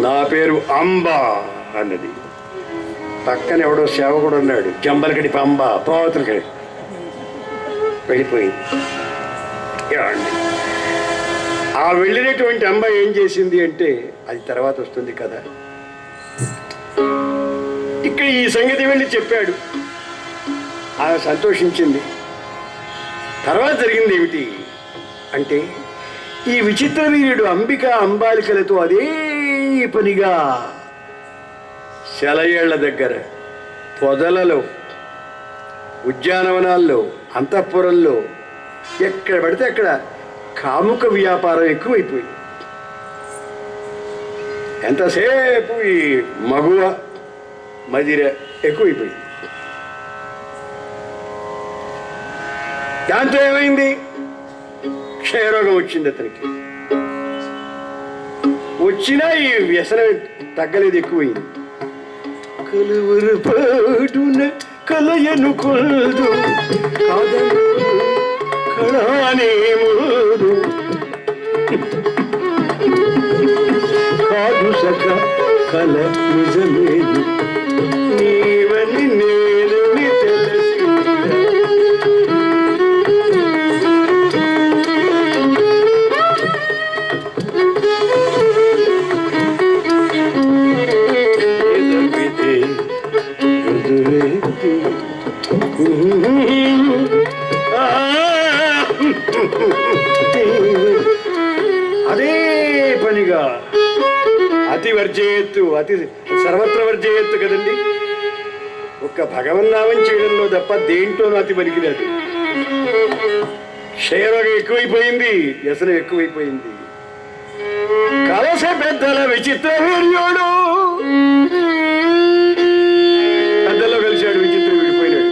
నా పేరు అంబ అన్నది. పక్కన ఎవడో సేవకుడు అన్నాడు, జంబలకడి పంబ పోతులకడి వెళ్ళిపోయింది. ఆ వెళ్ళినటువంటి అంబ ఏం చేసింది అంటే అది తర్వాత వస్తుంది కదా. ఇక్కడ ఈ సంగతి వెళ్ళి చెప్పాడు, ఆమె సంతోషించింది. తర్వాత జరిగింది ఏమిటి అంటే, ఈ విచిత్ర వీరుడు అంబిక అంబాలికలతో అదే పనిగా సెలయేళ్ల దగ్గర, పొదలలో, ఉద్యానవనాల్లో, అంతఃపురంలో ఎక్కడ పడితే అక్కడ కాముక వ్యాపారం ఎక్కువైపోయింది. ఎంతసేపు ఈ మగువ మదిర ఎక్కువైపోయింది. దాంతో ఏమైంది, క్షయరోగం వచ్చింది అతనికి. వచ్చినా ఈ వ్యసనం తగ్గలేదు, ఎక్కువైంది. కలువరు పాడున కలయను కొలదు కళానేమోదు కాదు సఖ కల నిజమేదు నీవని నేనని తెలిసి అదే పనిగా అతి వర్జయత్తు, అతి సర్వత్ర వర్జయత్తు కదండి. ఒక్క భగవన్నామం చేయడంలో తప్ప దేంట్లోనూ అతి పనికిరాదు. క్షయరోగం ఎక్కువైపోయింది, వ్యసనం ఎక్కువైపోయింది. కలస పెద్దల విచిత్ర వీర్యుడు, పెద్దల్లో కలిశాడు, విచిత్ర విడిపోయినాడు.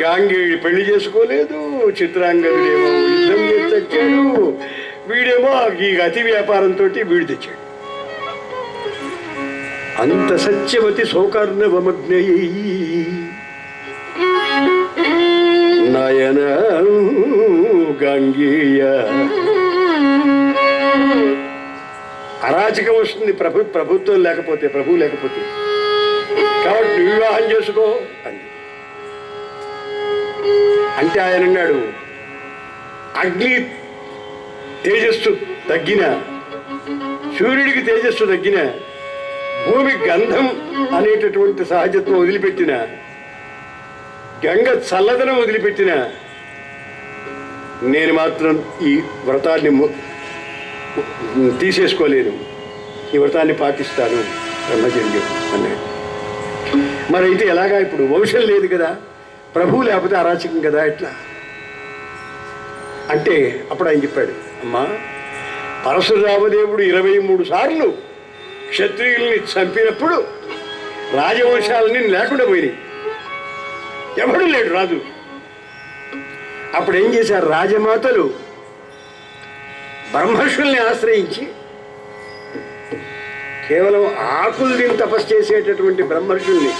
గాంగేయుడు పెళ్లి చేసుకోలేదు, చిత్రాంగదుడేమో యుద్ధం చేసి తెచ్చాడు, వీడేమో ఈ అతి వ్యాపారంతో వీడు తెచ్చాడు. అంత సత్యవతి సౌకర్ణవమగ్నయీ నయన గాంగేయ. అరాచకం వస్తుంది ప్రభుత్వం లేకపోతే, ప్రభువు లేకపోతే. కాబట్టి నువ్వు వివాహం చేసుకో అంది. అంటే ఆయన అన్నాడు, అగ్ని తేజస్సు తగ్గిన, సూర్యుడికి తేజస్సు తగ్గిన, భూమి గంధం అనేటటువంటి సహజత్వం వదిలిపెట్టిన, గంగ చల్లదనం వదిలిపెట్టిన, నేను మాత్రం ఈ వ్రతాన్ని తీసేసుకోలేను, ఈ వ్రతాన్ని పాటిస్తాను బ్రహ్మచర్యం అన్నాడు. మరి అయితే ఎలాగా, ఇప్పుడు వంశం లేదు కదా, ప్రభువు లేకపోతే అరాచకం కదా, ఎట్లా అంటే అప్పుడు ఆయన చెప్పాడు, అమ్మా పరశురామదేవుడు 23 సార్లు క్షత్రియుల్ని చంపినప్పుడు రాజవంశాలని లేకుండా పోయినాయి, ఎవడు లేడు రాజు. అప్పుడు ఏం చేశారు, రాజమాతలు బ్రహ్మర్షుల్ని ఆశ్రయించి, కేవలం ఆకులు తిని తపస్సు చేసేటటువంటి బ్రహ్మర్షుల్ని,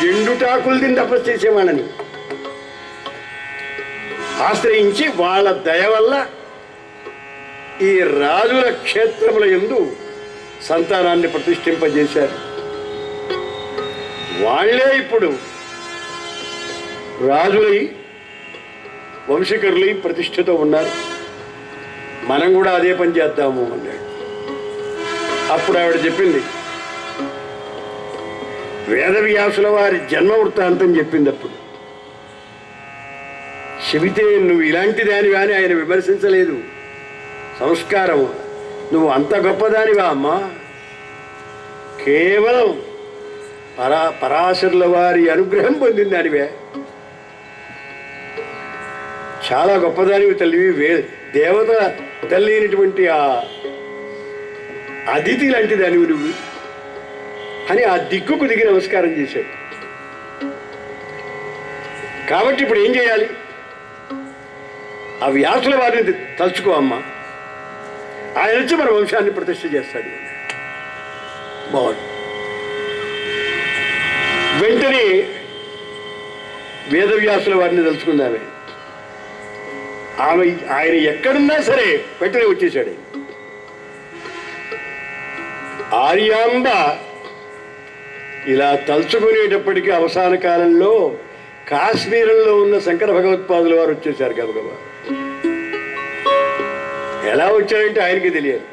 ఎండుటాకులు తిని తపస్సు చేసేవాళ్ళని ఆశ్రయించి వాళ్ళ దయ వల్ల ఈ రాజుల క్షేత్రముల యందు సంతానాన్ని ప్రతిష్ఠింపజేశారు. వాళ్ళే ఇప్పుడు రాజులై వంశీకరులై ప్రతిష్ఠతో ఉన్నారు. మనం కూడా అదే పని చేద్దాము అన్నాడు. అప్పుడు ఆవిడ చెప్పింది, వేదవ్యాసుల వారి జన్మ వృత్తాంతం చెప్పింది. అప్పుడు చెబితే నువ్వు ఇలాంటి దానివా అని ఆయన విమర్శించలేదు. సంస్కారం, నువ్వు అంత గొప్పదానివా అమ్మా, కేవలం పరాశరుల వారి అనుగ్రహం పొందింది దానివే, చాలా గొప్పదానివి తల్లివి, దేవత తల్లి అయినటువంటి ఆ అదితి లాంటి దానివి నువ్వు అని ఆ దిక్కుకు దిగి నమస్కారం చేశాడు. కాబట్టి ఇప్పుడు ఏం చేయాలి, ఆ వ్యాసుల వారిని తలుచుకో అమ్మా, ఆయన వచ్చి మన వంశాన్ని ప్రతిష్ఠ చేస్తాడు. బాగుంది. వెంటనే వేదవ్యాసుల వారిని తలుచుకుందామే. ఆయన ఎక్కడున్నా సరే వెంటనే వచ్చేసాడు. ఆర్యాంబ ఇలా తలుచుకునేటప్పటికీ అవసాన కాలంలో కాశ్మీరంలో ఉన్న శంకర భగవత్పాదుల వారు వచ్చేసారు గబగబా. ఎలా వచ్చాడంటే ఆయనకి తెలియదు.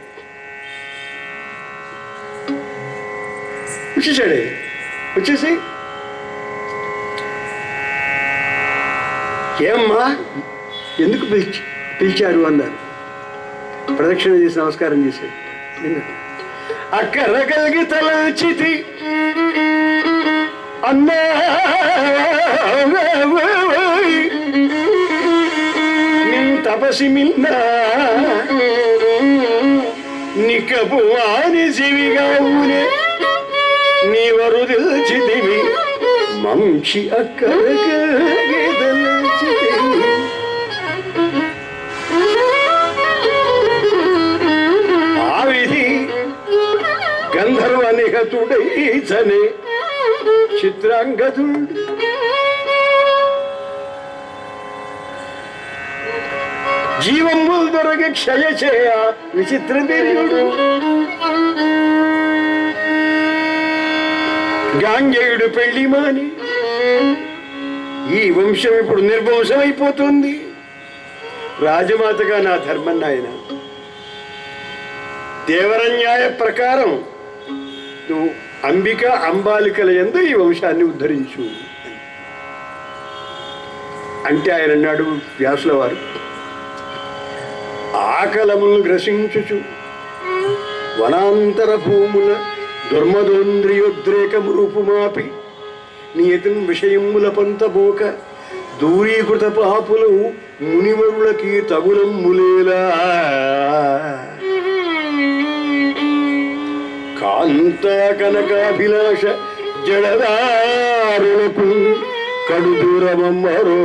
వచ్చేసాడే, వచ్చేసి ఏమ్మా ఎందుకు పిలిచారు అన్నారు. ప్రదక్షిణ చేసి నమస్కారం చేశాడు. అక్కర కలిగి తలచితి అన్నా తపసి మిన్నా నికపు వాని జీవిగా ఊనే నీవరు తెలిచితివి మంచి ఆ విధి గంధర్వ నిహతుడైచనే చిత్రాంగదుడు జీవము దొరకి క్షయ చేయ విచిత్ర వీర్యుడు గాంగేయుడు పెళ్లి మాని ఈ వంశం ఇప్పుడు నిర్వంశమైపోతుంది. రాజమాతగా నా ధర్మం నాయన, దేవరన్యాయ ప్రకారం నువ్వు అంబిక అంబాలికల యందు ఈ వంశాన్ని ఉద్ధరించు అంటే ఆయన అన్నాడు వ్యాసుల వారు, ఆకలములు గ్రసించుచు వనాంతర భూముల దుర్మదోంద్రియోద్రేకము రూపుమాపి నియతం విషయముల పంతబోక దూరీకృత పాపులు మునివరులకి తగులమ్ములేలా కాంత కనకాభిలాష జడదారులకు కడు దూరమమ్మరో